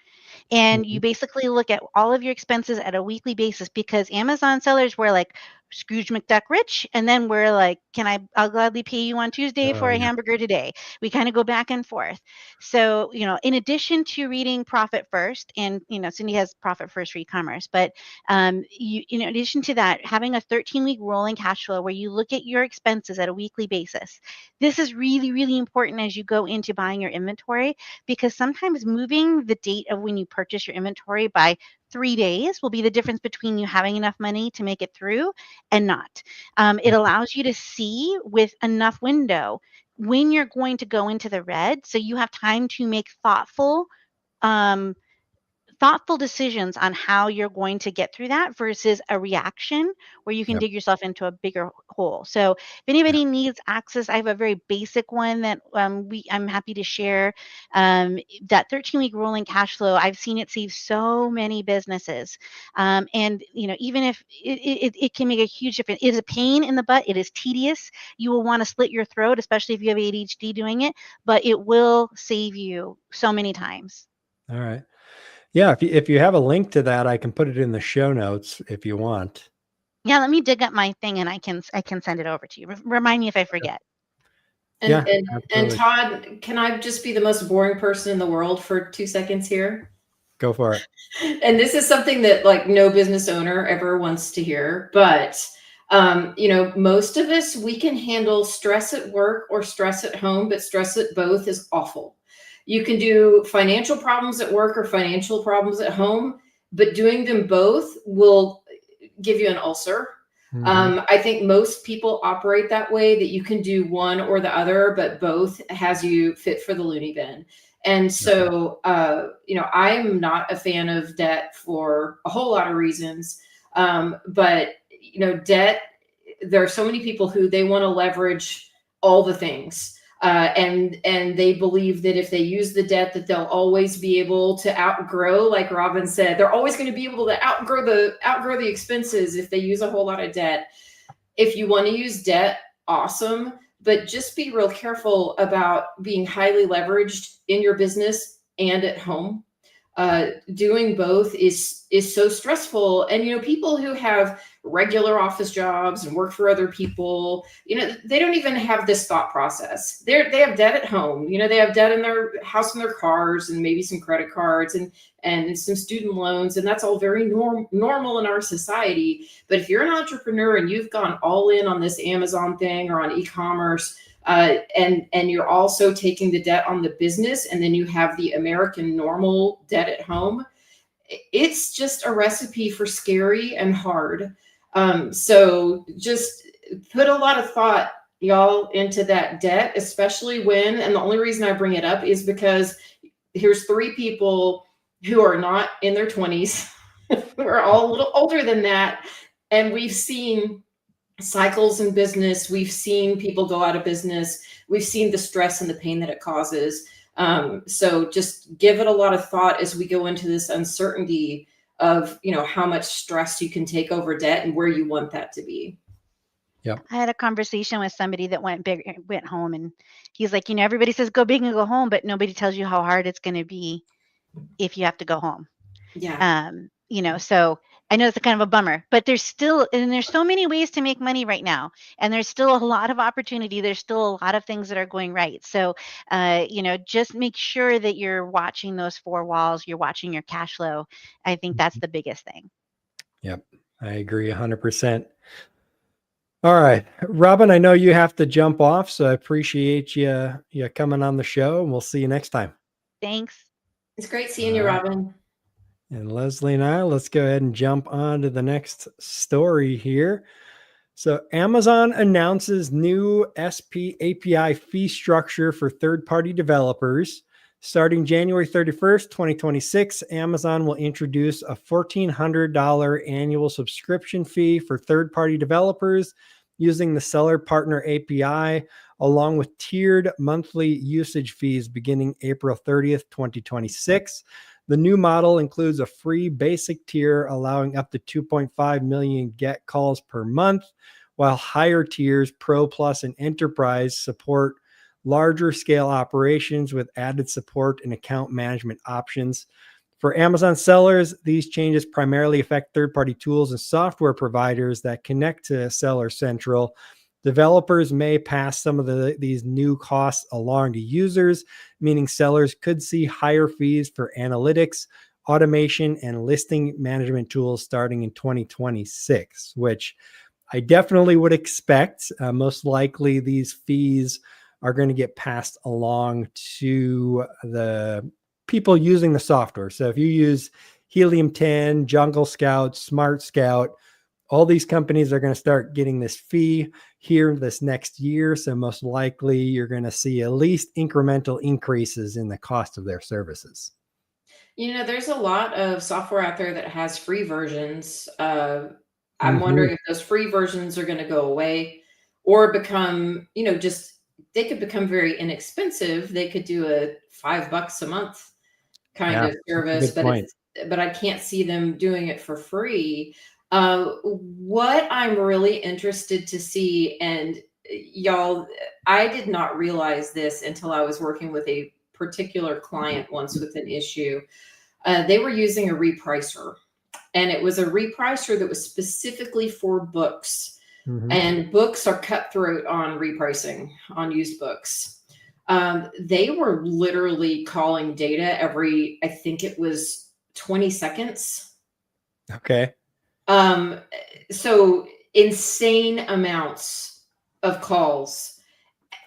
And you Mhm. basically look at all of your expenses at a weekly basis, because Amazon sellers were like Scrooge McDuck rich, and then we're like, I'll gladly pay you on Tuesday Oh for a yeah. hamburger today. We kind of go back and forth. So, in addition to reading Profit First, and Cindy has Profit First for e-commerce, but in addition to that, having a 13-week rolling cash flow where you look at your expenses at a weekly basis. This is really, really important as you go into buying your inventory, because sometimes moving the date of when you purchase your inventory by 3 days will be the difference between you having enough money to make it through and not. It allows you to see with enough window when you're going to go into the red, so you have time to make um, thoughtful decisions on how you're going to get through that versus a reaction where you can Yep. dig yourself into a bigger hole. So if anybody needs access, I have a very basic one that I'm happy to share. That 13-week rolling cash flow, I've seen it save so many businesses. And even if it can make a huge difference. It is a pain in the butt. It is tedious. You will want to slit your throat, especially if you have ADHD doing it, but it will save you so many times. All right. Yeah, if you have a link to that, I can put it in the show notes if you want. Yeah, let me dig up my thing and I can send it over to you. Remind me if I forget. Yeah, And absolutely. Todd, can I just be the most boring person in the world for 2 seconds here? Go for it. And this is something that like no business owner ever wants to hear, but most of us, we can handle stress at work or stress at home, but stress at both is awful. You can do financial problems at work or financial problems at home, but doing them both will give you an ulcer. I think most people operate that way, that you can do one or the other, but both has you fit for the loony bin. And so, I'm not a fan of debt for a whole lot of reasons. But, debt, there are so many people who they want to leverage all the things. And they believe that if they use the debt, that they'll always be able to outgrow, like Robin said, they're always going to be able to outgrow the expenses if they use a whole lot of debt. If you want to use debt, awesome, but just be real careful about being highly leveraged in your business and at home. Doing both is so stressful. And people who have regular office jobs and work for other people, they don't even have this thought process. They have debt at home. They have debt in their house and their cars and maybe some credit cards and some student loans, and that's all very normal in our society. But if you're an entrepreneur and you've gone all in on this Amazon thing or on e-commerce, and you're also taking the debt on the business, and then you have the American normal debt at home, it's just a recipe for scary and hard. So just put a lot of thought, y'all, into that debt, especially when, and the only reason I bring it up is because here's 3 people who are not in their 20s, who are all a little older than that. And we've seen cycles in business. We've seen people go out of business. We've seen the stress and the pain that it causes. So just give it a lot of thought as we go into this uncertainty of, how much stress you can take over debt and where you want that to be. Yep. I had a conversation with somebody that went home, and he's like, everybody says go big and go home, but nobody tells you how hard it's going to be if you have to go home. Yeah. So I know it's a kind of a bummer, but there's so many ways to make money right now, and there's still a lot of opportunity. There's still a lot of things that are going right. So, just make sure that you're watching those 4 walls. You're watching your cash flow. I think that's the biggest thing. Yep. I agree 100%. All right, Robin, I know you have to jump off, so I appreciate you coming on the show, and we'll see you next time. Thanks. It's great seeing you, Robin. And Leslie and I, let's go ahead and jump on to the next story here. So Amazon announces new SP API fee structure for third-party developers. Starting January 31st, 2026, Amazon will introduce a $1,400 annual subscription fee for third-party developers using the Seller Partner API, along with tiered monthly usage fees beginning April 30th, 2026. The new model includes a free basic tier allowing up to 2.5 million get calls per month, while higher tiers, Pro Plus and Enterprise, support larger scale operations with added support and account management options. For Amazon sellers, these changes primarily affect third-party tools and software providers that connect to Seller Central. Developers may pass some of these new costs along to users, meaning sellers could see higher fees for analytics, automation, and listing management tools starting in 2026, which I definitely would expect. Most likely these fees are going to get passed along to the people using the software. So if you use Helium 10, Jungle Scout, Smart Scout, all these companies are going to start getting this fee here this next year. So most likely you're going to see at least incremental increases in the cost of their services. There's a lot of software out there that has free versions. I'm Mm-hmm. wondering if those free versions are going to go away or become, just they could become very inexpensive. They could do a $5 a month kind Yeah, of that's a service, good point. but I can't see them doing it for free. What I'm really interested to see, and y'all, I did not realize this until I was working with a particular client once with an issue. They were using a repricer, and it was a repricer that was specifically for books. Mm-hmm. And books are cutthroat on repricing on used books. They were literally calling data every, I think it was 20 seconds. Okay. So insane amounts of calls.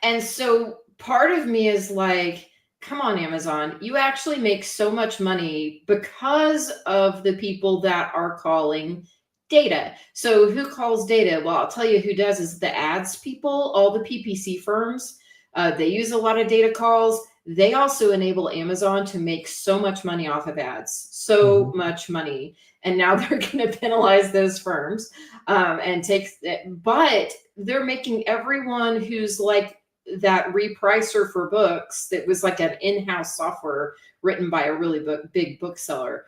And so part of me is like, come on, Amazon, you actually make so much money because of the people that are calling data. So who calls data? Well, I'll tell you who does is the ads people, all the PPC firms. They use a lot of data calls. They also enable Amazon to make so much money off of ads, so much money. And now they're going to penalize those firms and take, but they're making everyone who's like that repricer for books that was like an in-house software written by a really big bookseller.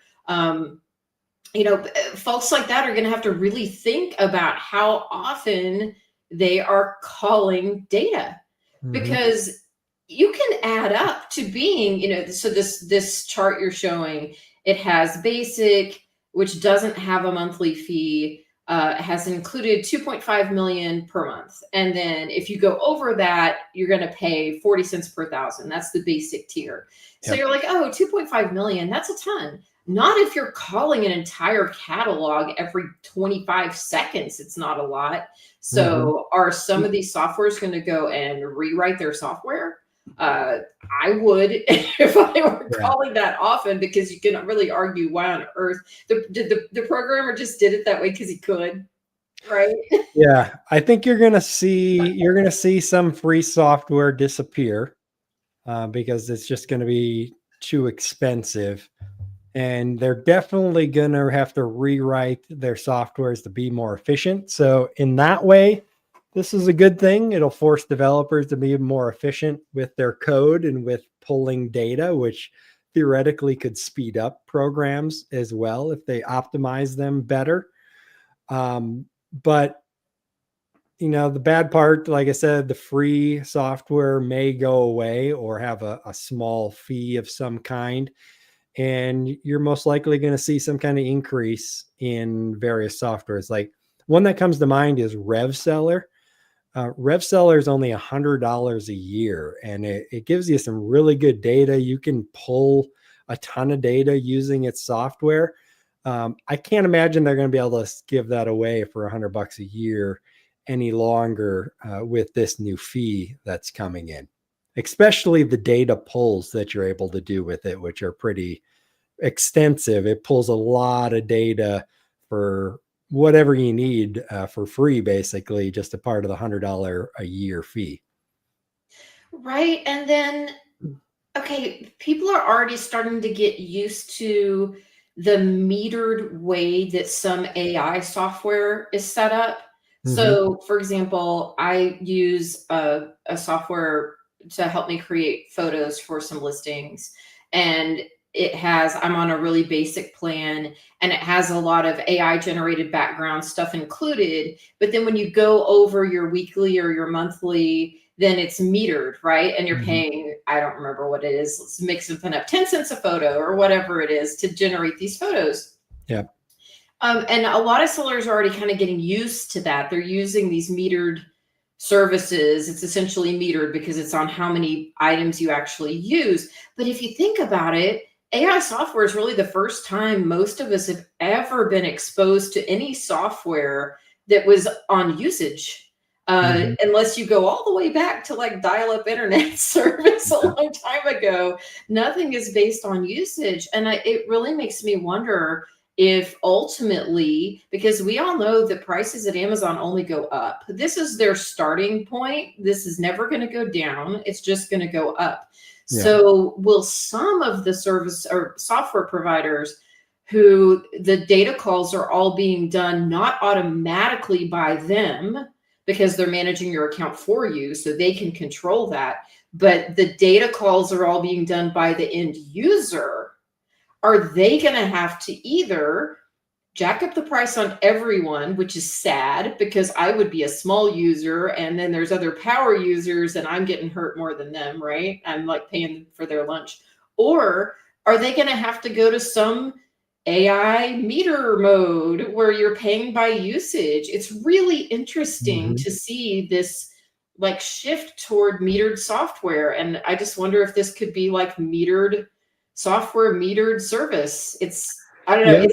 Folks like that are going to have to really think about how often they are calling data, because you can add up to being, so this chart you're showing, it has basic, which doesn't have a monthly fee, has included 2.5 million per month. And then if you go over that, you're going to pay 40 cents per thousand. That's the basic tier. So you're like, oh, 2.5 million, that's a ton. Not if you're calling an entire catalog every 25 seconds. It's not a lot. So are some of these softwares going to go and rewrite their software? I would if I were calling that often, because you can really argue why on earth the programmer just did it that way because he could, right? Yeah, I think you're gonna see some free software disappear because it's just going to be too expensive. And they're definitely going to have to rewrite their softwares to be more efficient. So in that way, this is a good thing. It'll force developers to be more efficient with their code and with pulling data, which theoretically could speed up programs as well if they optimize them better. But the bad part, like I said, the free software may go away or have a small fee of some kind. And you're most likely going to see some kind of increase in various softwares. Like one that comes to mind is RevSeller. RevSeller is only $100 a year, and it gives you some really good data. You can pull a ton of data using its software. I can't imagine they're going to be able to give that away for $100 a year any longer with this new fee that's coming in, especially the data pulls that you're able to do with it, which are pretty extensive. It pulls a lot of data for whatever you need for free, basically, just a part of the $100 a year fee. Right. And then, okay, people are already starting to get used to the metered way that some AI software is set up. So, for example, I use a software to help me create photos for some listings. And I'm on a really basic plan, and it has a lot of AI generated background stuff included. But then when you go over your weekly or your monthly, then it's metered, right? And you're paying, I don't remember what it is. Let's make something up, 10 cents a photo or whatever it is to generate these photos. Yeah. And a lot of sellers are already kind of getting used to that. They're using these metered services. It's essentially metered because it's on how many items you actually use. But if you think about it, AI software is really the first time most of us have ever been exposed to any software that was on usage. Unless you go all the way back to like dial-up internet service a long time ago, nothing is based on usage. And it really makes me wonder if ultimately, because we all know that prices at Amazon only go up. This is their starting point. This is never going to go down. It's just going to go up. Yeah. So will some of the service or software providers who the data calls are all being done not automatically by them, because they're managing your account for you, so they can control that, but the data calls are all being done by the end user, are they going to have to either jack up the price on everyone, which is sad because I would be a small user and then there's other power users and I'm getting hurt more than them, right? I'm like paying for their lunch. Or are they going to have to go to some AI meter mode where you're paying by usage? It's really interesting to see this like shift toward metered software. And I just wonder if this could be like metered software, metered service. I don't know. Yeah,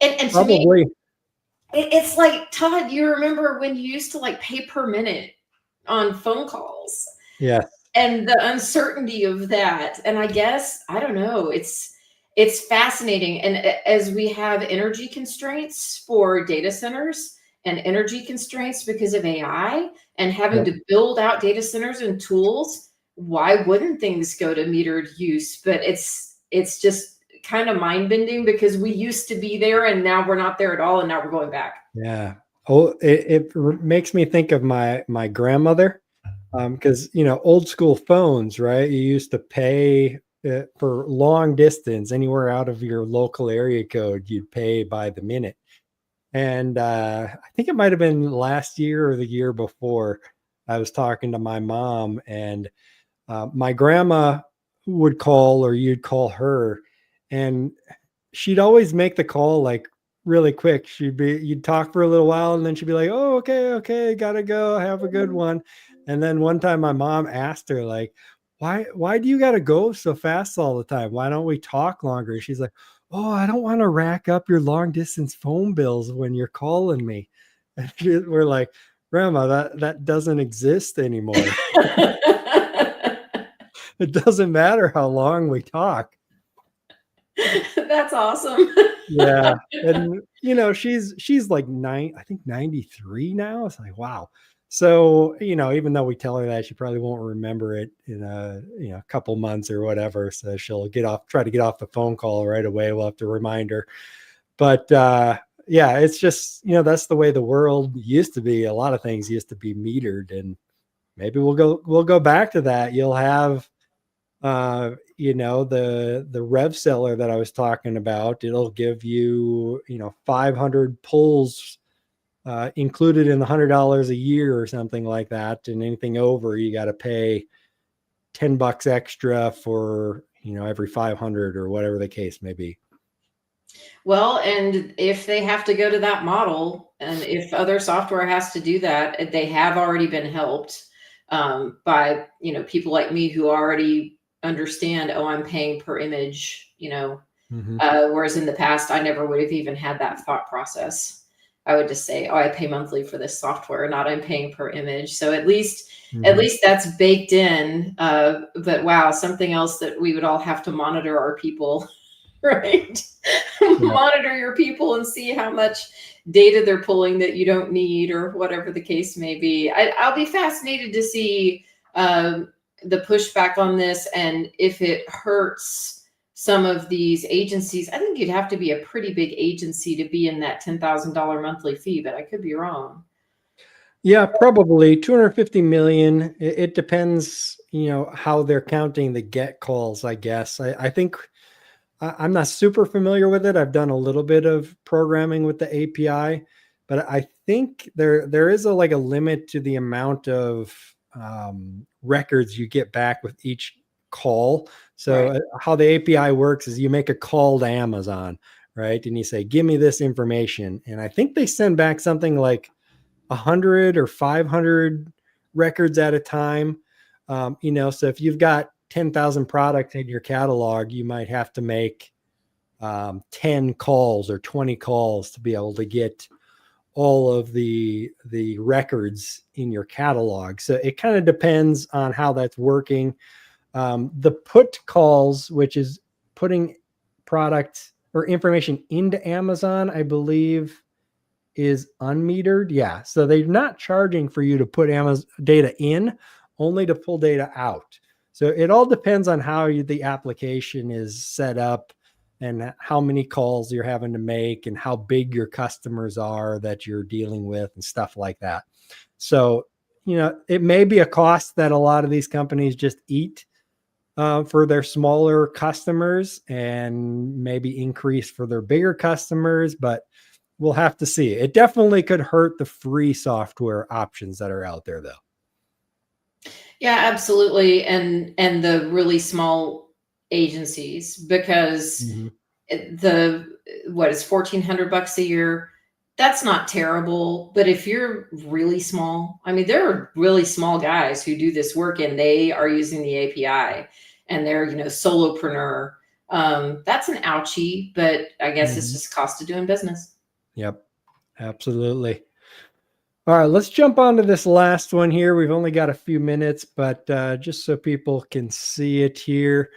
And to probably. me, it's like, Todd, you remember when you used to like pay per minute on phone calls? Yeah. And the uncertainty of that. And I guess, I don't know, it's fascinating. And as we have energy constraints for data centers and energy constraints because of AI and having to build out data centers and tools, why wouldn't things go to metered use? But it's just kind of mind bending because we used to be there and now we're not there at all. And now we're going back. Yeah. Oh, it makes me think of my grandmother. Because, old school phones, right? You used to pay for long distance, anywhere out of your local area code, you'd pay by the minute. And I think it might have been last year or the year before, I was talking to my mom, and my grandma would call, or you'd call her, and she'd always make the call like really quick. You'd talk for a little while and then she'd be like, "Oh, okay, gotta go. Have a good one." And then one time my mom asked her, like, why do you gotta go so fast all the time? Why don't we talk longer? She's like, "Oh, I don't want to rack up your long distance phone bills when you're calling me." And we're like, "Grandma, that doesn't exist anymore." It doesn't matter how long we talk. That's awesome. Yeah. And she's like I think 93 now. It's like, wow. So, even though we tell her that, she probably won't remember it in a couple months or whatever. So she'll try to get off the phone call right away. We'll have to remind her. But yeah, it's just, that's the way the world used to be. A lot of things used to be metered, and maybe we'll go back to that. You'll have the rev seller that I was talking about. It'll give you 500 pulls included in the $100 a year or something like that, and anything over you got to pay $10 extra for every 500 or whatever the case may be. Well, and if they have to go to that model, and if other software has to do that, they have already been helped by people like me who already understand, oh, I'm paying per image, whereas in the past I never would have even had that thought process. I would just say, oh, I pay monthly for this software, not I'm paying per image. So at least that's baked in. But wow, something else that we would all have to monitor our people. Right. Yeah. Monitor your people and see how much data they're pulling that you don't need, or whatever the case may be. I'll be fascinated to see the pushback on this, and if it hurts some of these agencies. I think you'd have to be a pretty big agency to be in that $10,000 monthly fee, but I could be wrong. Yeah, probably 250 million. It depends, how they're counting the get calls, I guess. I think I'm not super familiar with it. I've done a little bit of programming with the API, but I think there is a limit to the amount of records you get back with each call. So right. How the API works is you make a call to Amazon, right? And you say, "Give me this information." And I think they send back something like 100 or 500 records at a time. So if you've got 10,000 products in your catalog, you might have to make 10 calls or 20 calls to be able to get all of the records in your catalog. So it kind of depends on how that's working. The put calls, which is putting product or information into Amazon, I believe is unmetered. Yeah. So they're not charging for you to put Amazon data in, only to pull data out. So it all depends on how the application is set up and how many calls you're having to make and how big your customers are that you're dealing with and stuff like that. So, it may be a cost that a lot of these companies just eat for their smaller customers and maybe increase for their bigger customers, but we'll have to see. It definitely could hurt the free software options that are out there, though. Yeah, absolutely. And the really small agencies, because Mm-hmm. the what is $1,400 a year, that's not terrible. But if you're really small, I mean, there are really small guys who do this work and they are using the API and they're, solopreneur. That's an ouchie, but I guess it's Mm-hmm. just cost of doing business. Yep, absolutely. All right, let's jump on to this last one here. We've only got a few minutes, but just so people can see it here.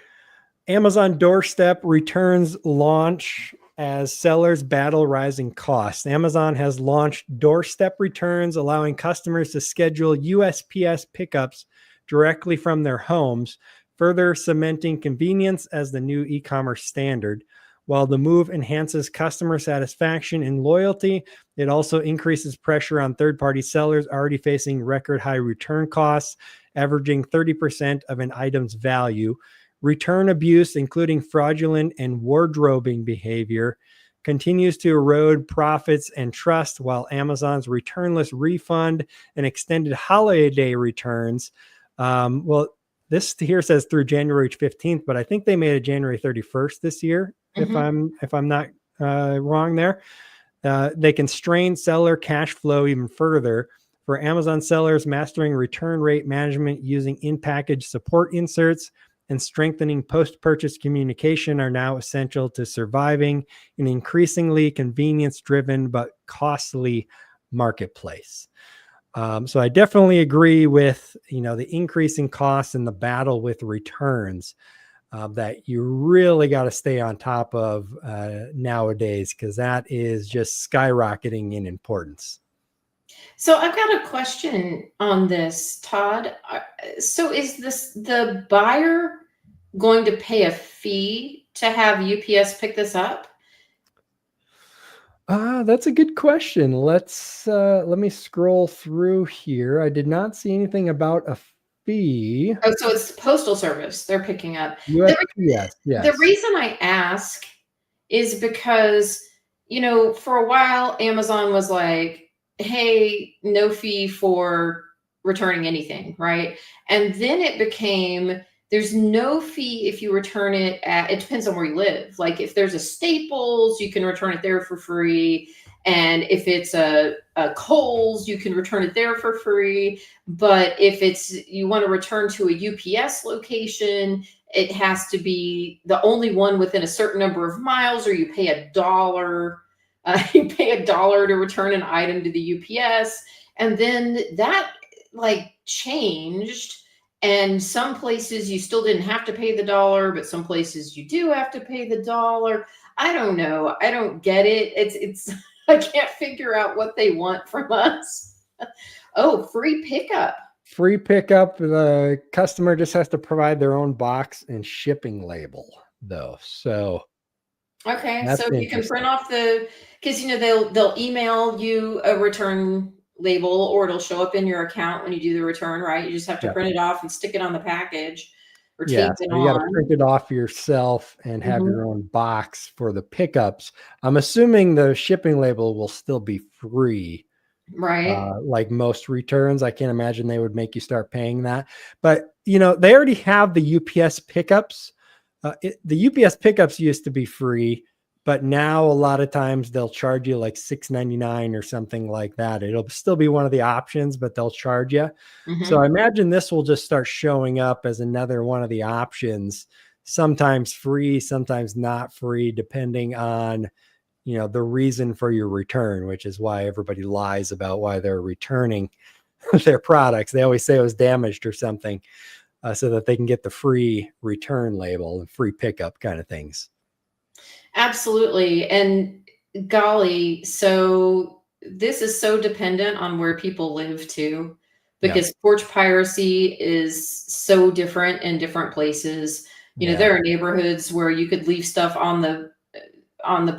Amazon Doorstep returns launch as sellers battle rising costs. Amazon has launched Doorstep returns, allowing customers to schedule USPS pickups directly from their homes, further cementing convenience as the new e-commerce standard. While the move enhances customer satisfaction and loyalty, it also increases pressure on third-party sellers already facing record high return costs, averaging 30% of an item's value. Return abuse, including fraudulent and wardrobing behavior, continues to erode profits and trust, while Amazon's returnless refund and extended holiday returns. This here says through January 15th, but I think they made it January 31st this year, if I'm not wrong there. They can strain seller cash flow even further. For Amazon sellers, mastering return rate management using in-package support inserts and strengthening post-purchase communication are now essential to surviving an increasingly convenience-driven but costly marketplace. So I definitely agree with the increasing costs and the battle with returns that you really got to stay on top of nowadays, because that is just skyrocketing in importance. So I've got a question on this, Todd. So is the buyer going to pay a fee to have UPS pick this up? That's a good question. Let me scroll through here. I did not see anything about a fee. Oh, so it's the postal service they're picking up. USPS, The yes. reason I ask is because, for a while, Amazon was like, hey, no fee for returning anything, right? And then it became, there's no fee if you return it it depends on where you live. Like if there's a Staples, you can return it there for free. And if it's a Kohl's, you can return it there for free. But if you want to return to a UPS location, it has to be the only one within a certain number of miles, or you pay $1. You pay $1 to return an item to the UPS. And then that changed. And some places you still didn't have to pay the $1, but some places you do have to pay the $1. I don't know. I don't get it. It's I can't figure out what they want from us. Oh, free pickup. Free pickup. The customer just has to provide their own box and shipping label, though. So okay, so you can print off because they'll email you a return label, or it'll show up in your account when you do the return, right? You just have to print it off and stick it on the package or tape it so on. you got to print it off yourself and have your own box for the pickups. I'm assuming the shipping label will still be free. Right. Like most returns. I can't imagine they would make you start paying that. But, they already have the UPS pickups. The UPS pickups used to be free, but now a lot of times they'll charge you like $6.99 or something like that. It'll still be one of the options, but they'll charge you. So I imagine this will just start showing up as another one of the options, sometimes free, sometimes not free, depending on the reason for your return, which is why everybody lies about why they're returning their products. They always say it was damaged or something, so that they can get the free return label and free pickup kind of things. Absolutely. And golly, so this is so dependent on where people live too, Yeah. because porch piracy is so different in different places. Yeah. There are neighborhoods where you could leave stuff on the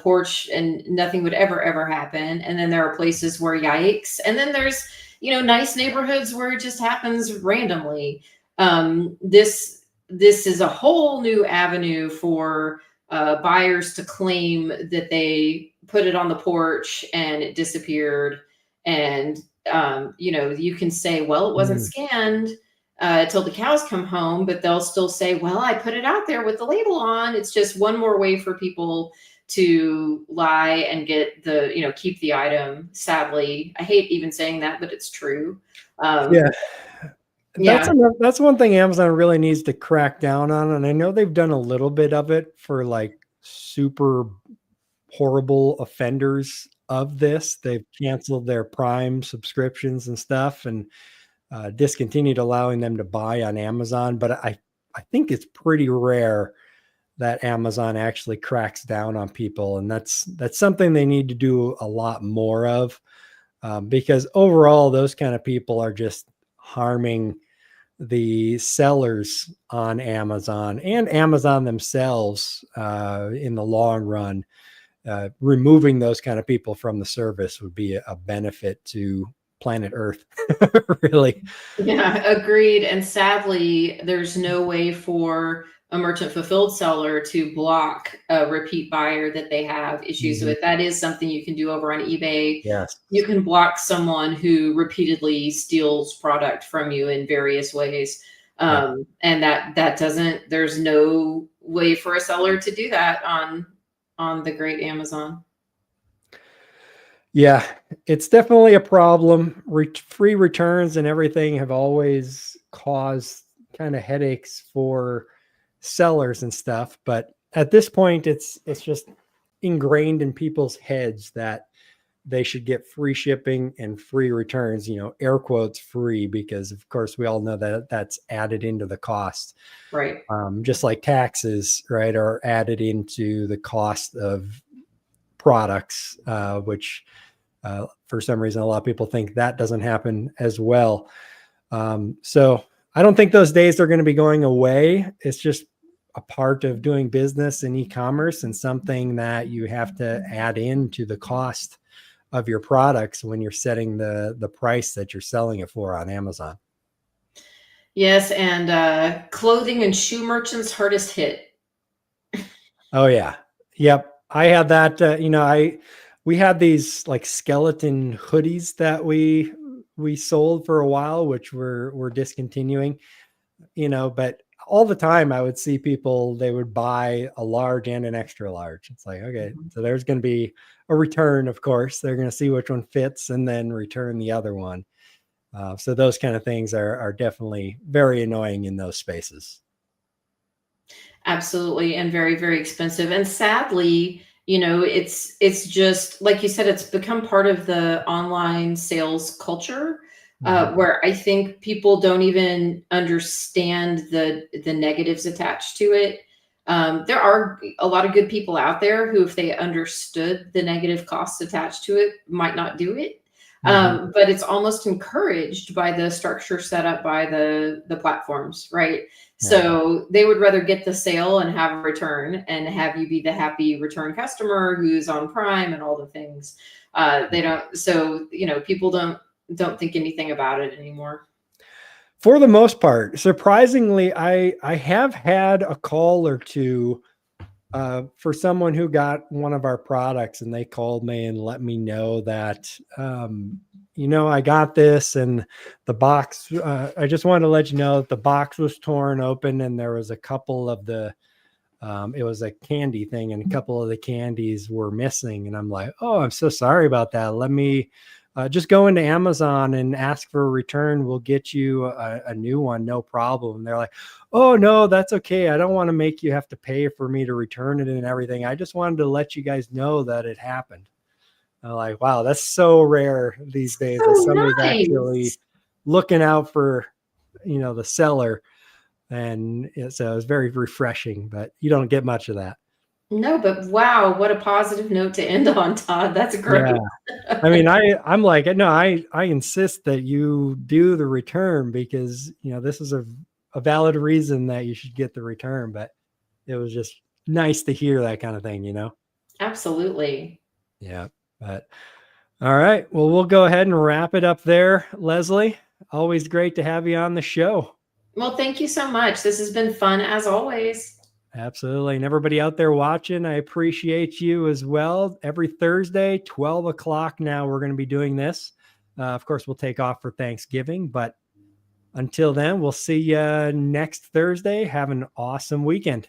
porch and nothing would ever happen. And then there are places where yikes. And then there's, nice neighborhoods where it just happens randomly. This is a whole new avenue for buyers to claim that they put it on the porch and it disappeared. And, you can say, well, it wasn't scanned till the cows come home, but they'll still say, well, I put it out there with the label on. It's just one more way for people to lie and get keep the item. Sadly, I hate even saying that, but it's true. Yeah. Yeah. That's one thing Amazon really needs to crack down on. And I know they've done a little bit of it for like super horrible offenders of this. They've canceled their Prime subscriptions and stuff, and discontinued allowing them to buy on Amazon. But I think it's pretty rare that Amazon actually cracks down on people. And that's something they need to do a lot more of, because overall, those kind of people are just harming the sellers on Amazon and Amazon themselves in the long run. Removing those kind of people from the service would be a benefit to planet Earth, really. Yeah, agreed. And sadly, there's no way for a merchant fulfilled seller to block a repeat buyer that they have issues with. That is something you can do over on eBay. Yes. You can block someone who repeatedly steals product from you in various ways. And that doesn't, there's no way for a seller to do that on the great Amazon. Yeah, it's definitely a problem. Free returns and everything have always caused kind of headaches for sellers and stuff. But at this point, it's just ingrained in people's heads that they should get free shipping and free returns, air quotes free, because of course we all know that that's added into the cost. Right. Just like taxes, right, are added into the cost of products, which for some reason, a lot of people think that doesn't happen as well. So I don't think those days are going to be going away. It's just a part of doing business in e-commerce and something that you have to add into the cost of your products when you're setting the price that you're selling it for on Amazon. Yes, and clothing and shoe merchants hardest hit. Oh yeah. Yep. I had that, we had these like skeleton hoodies that we sold for a while, which we're discontinuing, but all the time I would see people, they would buy a large and an extra large. It's like, okay, so there's going to be a return. Of course, they're going to see which one fits and then return the other one. So those kind of things are definitely very annoying in those spaces. Absolutely. And very, very expensive. And sadly, it's just like you said, it's become part of the online sales culture, where I think people don't even understand the negatives attached to it. There are a lot of good people out there who, if they understood the negative costs attached to it, might not do it. But it's almost encouraged by the structure set up by the platforms, right? Yeah. So they would rather get the sale and have a return and have you be the happy return customer who's on Prime and all the things. They don't. So people don't think anything about it anymore. For the most part, surprisingly, I have had a call or two for someone who got one of our products, and they called me and let me know that, I got this, and the box, I just wanted to let you know that the box was torn open and there was a couple of the, it was a candy thing and a couple of the candies were missing. And I'm like, oh, I'm so sorry about that. Let me just go into Amazon and ask for a return. We'll get you a new one, no problem. They're like, oh no, that's okay. I don't want to make you have to pay for me to return it and everything. I just wanted to let you guys know that it happened. I'm like, wow, that's so rare these days that So somebody's actually nice. looking out for, the seller. And so it was very refreshing, but you don't get much of that. No, but wow, what a positive note to end on, Todd. That's Yeah. great. I mean, I'm like, no, I insist that you do the return because, this is a valid reason that you should get the return, but it was just nice to hear that kind of thing. Absolutely. Yeah. But all right. Well, we'll go ahead and wrap it up there, Leslie. Always great to have you on the show. Well, thank you so much. This has been fun as always. Absolutely. And everybody out there watching, I appreciate you as well. Every Thursday, 12 o'clock now, we're going to be doing this. Of course, we'll take off for Thanksgiving, but until then, we'll see you next Thursday. Have an awesome weekend.